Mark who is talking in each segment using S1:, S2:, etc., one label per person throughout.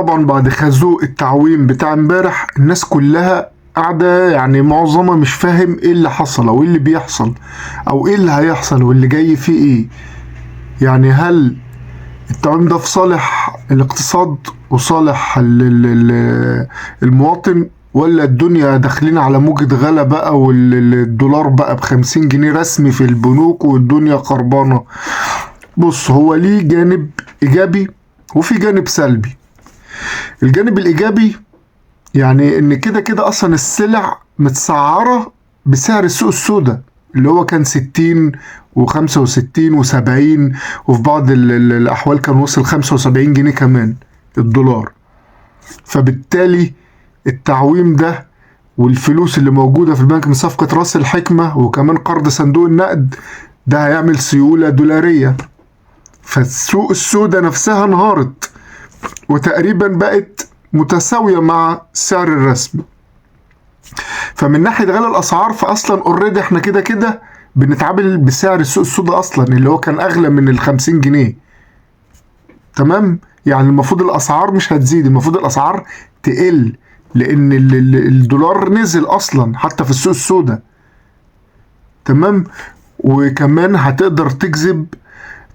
S1: طبعا بعد خازوق التعويم بتاع امبارح الناس كلها قاعدة، يعني معظمها مش فاهم ايه اللي حصل او ايه اللي بيحصل او ايه اللي هيحصل واللي جاي فيه ايه. يعني هل التعويم ده في صالح الاقتصاد وصالح المواطن، ولا الدنيا داخلين على موجة غلا بقى والدولار بقى ب50 جنيه رسمي في البنوك والدنيا خربانة؟ بص، هو ليه جانب ايجابي وفي جانب سلبي. الجانب الايجابي يعني ان كده كده اصلا السلع متسعرة بسعر السوق السوداء اللي هو كان 60 و65 و70، وفي بعض الاحوال كان وصل 75 جنيه كمان الدولار. فبالتالي التعويم ده والفلوس اللي موجودة في البنك من صفقة رأس الحكمة وكمان قرض صندوق النقد ده هيعمل سيولة دولارية، فالسوق السوداء نفسها انهارت وتقريبا بقت متساوية مع السعر الرسمي. فمن ناحية غلاء الأسعار فأصلا اوريدي احنا كده كده بنتعامل بسعر السوق السوداء أصلا اللي هو كان أغلى من ال50 جنيه. تمام؟ يعني المفروض الأسعار مش هتزيد، المفروض الأسعار تقل، لأن الدولار نزل أصلا حتى في السوق السوداء. تمام؟ وكمان هتقدر تجذب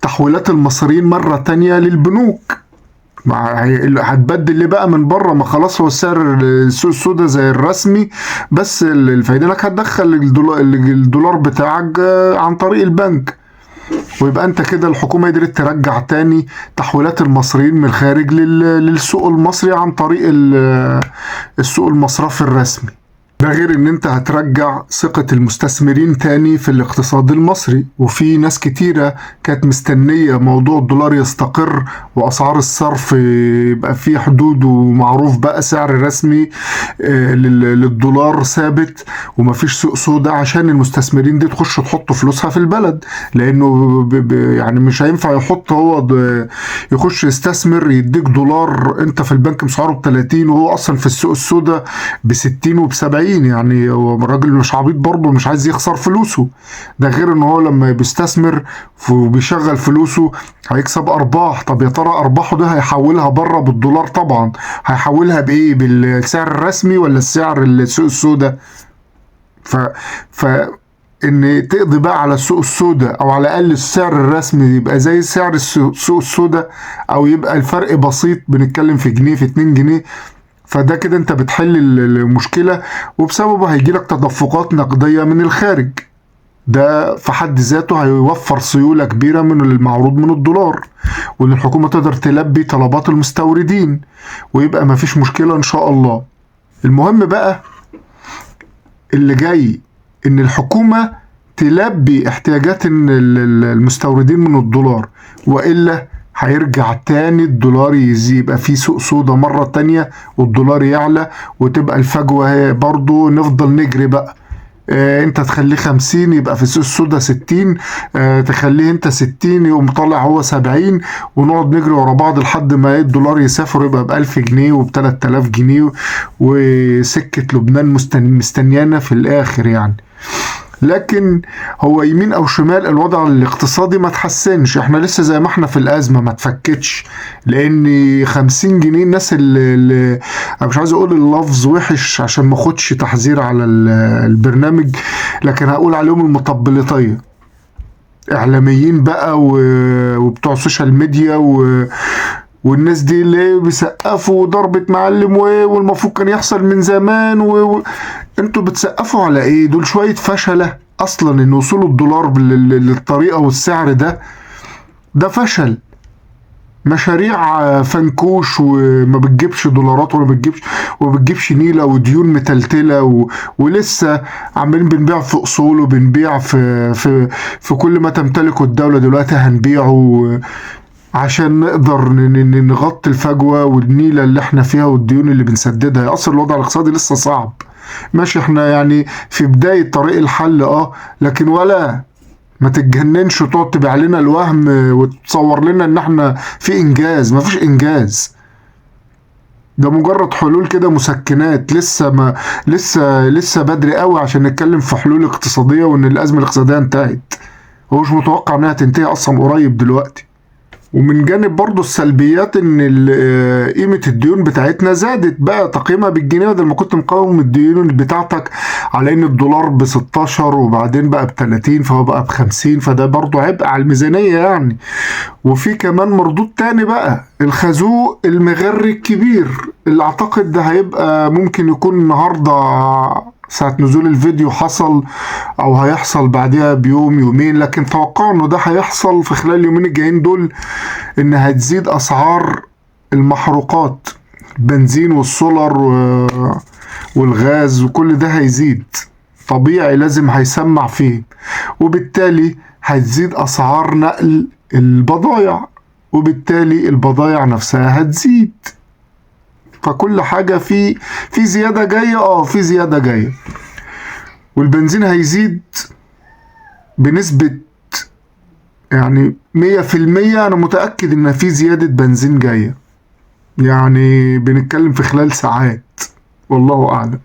S1: تحويلات المصريين مرة تانية للبنوك. هتبدل ليه بقى من بره؟ ما خلاص هو السعر السوق السوداء زي الرسمي، بس الفايدة لك هتدخل الدولار بتاعك عن طريق البنك، ويبقى انت كده الحكومة قدرت ترجع تاني تحويلات المصريين من الخارج للسوق المصري عن طريق السوق المصرفي الرسمي. ده غير ان انت هترجع ثقة المستثمرين تاني في الاقتصاد المصري، وفي ناس كتيرة كانت مستنية موضوع الدولار يستقر واسعار الصرف يبقى في حدود ومعروف بقى سعر رسمي للدولار ثابت ومفيش سوق سودا، عشان المستثمرين دي تخش تحط فلوسها في البلد، لانه يعني مش هينفع يحط هو يخش يستثمر يديك دولار انت في البنك مسعره ب30 وهو اصلا في السوق السودا ب60 وب70. يعني هو الراجل مش عبيط برضه، مش عايز يخسر فلوسه. ده غير ان هو لما بيستثمر وبيشغل فلوسه هيكسب ارباح. طب يا ترى ارباحه ده هيحولها بره بالدولار؟ طبعا هيحولها بايه؟ بالسعر الرسمي ولا السعر السوق السوداء؟ ف ان تقضي بقى على السوق السوداء، او على الاقل السعر الرسمي يبقى زي سعر السوق السوداء، او يبقى الفرق بسيط، بنتكلم في جنيه في 2 جنيه. فده كده انت بتحل المشكلة، وبسببه هيجيلك تدفقات نقدية من الخارج. ده في حد ذاته هيوفر سيولة كبيرة من المعروض من الدولار، وان الحكومة تقدر تلبي طلبات المستوردين، ويبقى مفيش مشكلة ان شاء الله. المهم بقى اللي جاي ان الحكومة تلبي احتياجات المستوردين من الدولار، وإلا هيرجع تاني الدولار يزيد، يبقى في سوق سودا مرة تانية والدولار يعلى، وتبقى الفجوة برضو نفضل نجري بقى. انت تخليه 50 يبقى في السوق السودا 60، تخليه انت 60 يقوم طالع هو 70، ونقعد نجري ورا بعض لحد ما الدولار يسافر يبقى ب1000 جنيه وب3000 جنيه، وسكة لبنان مستنيانا في الآخر يعني. لكن هو يمين او شمال الوضع الاقتصادي ما تحسنش، احنا لسه زي ما احنا في الازمه ما تفكتش، لان 50 جنيه الناس اللي انا مش عايز اقول اللفظ وحش عشان ما اخدش تحذير على البرنامج، لكن هقول عليهم المطبلطيه، اعلاميين بقى وبتوع السوشيال ميديا والناس دي اللي بيسقفوا ضربة معلم والمفروض كان يحصل من زمان انتوا بتسقفوا على ايه؟ دول شوية فشلة اصلا ان وصولوا الدولار للطريقة والسعر ده فشل. مشاريع فنكوش وما بتجيبش دولارات وما بتجيبش نيلة، وديون متلتلة ولسه عمالين بنبيع في اصول وبنبيع في كل ما تمتلكه الدولة دلوقتي هنبيعه عشان نقدر نغطي الفجوة والنيلة اللي احنا فيها والديون اللي بنسددها. اصلا الوضع الاقتصادي لسه صعب، ماشي، احنا يعني في بداية طريق الحل لكن ولا ما تتجننش وتقعد تبيع لنا الوهم وتصور لنا ان احنا في انجاز. ما فيش انجاز، ده مجرد حلول كده مسكنات. لسه بدري قوي عشان نتكلم في حلول اقتصادية وان الازمة الاقتصادية انتهت، هو مش متوقع انها تنتهي اصلا قريب دلوقتي. ومن جانب برضو السلبيات ان قيمة الديون بتاعتنا زادت بقى، تقييمها بالجنيه بدل ما كنت مقوم الديون بتاعتك على ان الدولار ب16 وبعدين بقى ب30 فهو بقى ب50، فده برضو عبء على الميزانية يعني. وفي كمان مردود تاني بقى، الخازوق المغري الكبير اللي اعتقد ده هيبقى ممكن يكون النهاردة ساعة نزول الفيديو حصل او هيحصل بعدها بيوم يومين، لكن توقع انه ده هيحصل في خلال اليومين الجايين دول، ان هتزيد اسعار المحروقات، البنزين والسولر والغاز وكل ده هيزيد طبيعي، لازم هيسمع فيه، وبالتالي هتزيد اسعار نقل البضائع، وبالتالي البضائع نفسها هتزيد. فكل حاجة في زيادة جاية، في زيادة جاية. والبنزين هيزيد بنسبة يعني 100%، أنا متأكد إن في زيادة بنزين جاية، يعني بنتكلم في خلال ساعات، والله أعلم.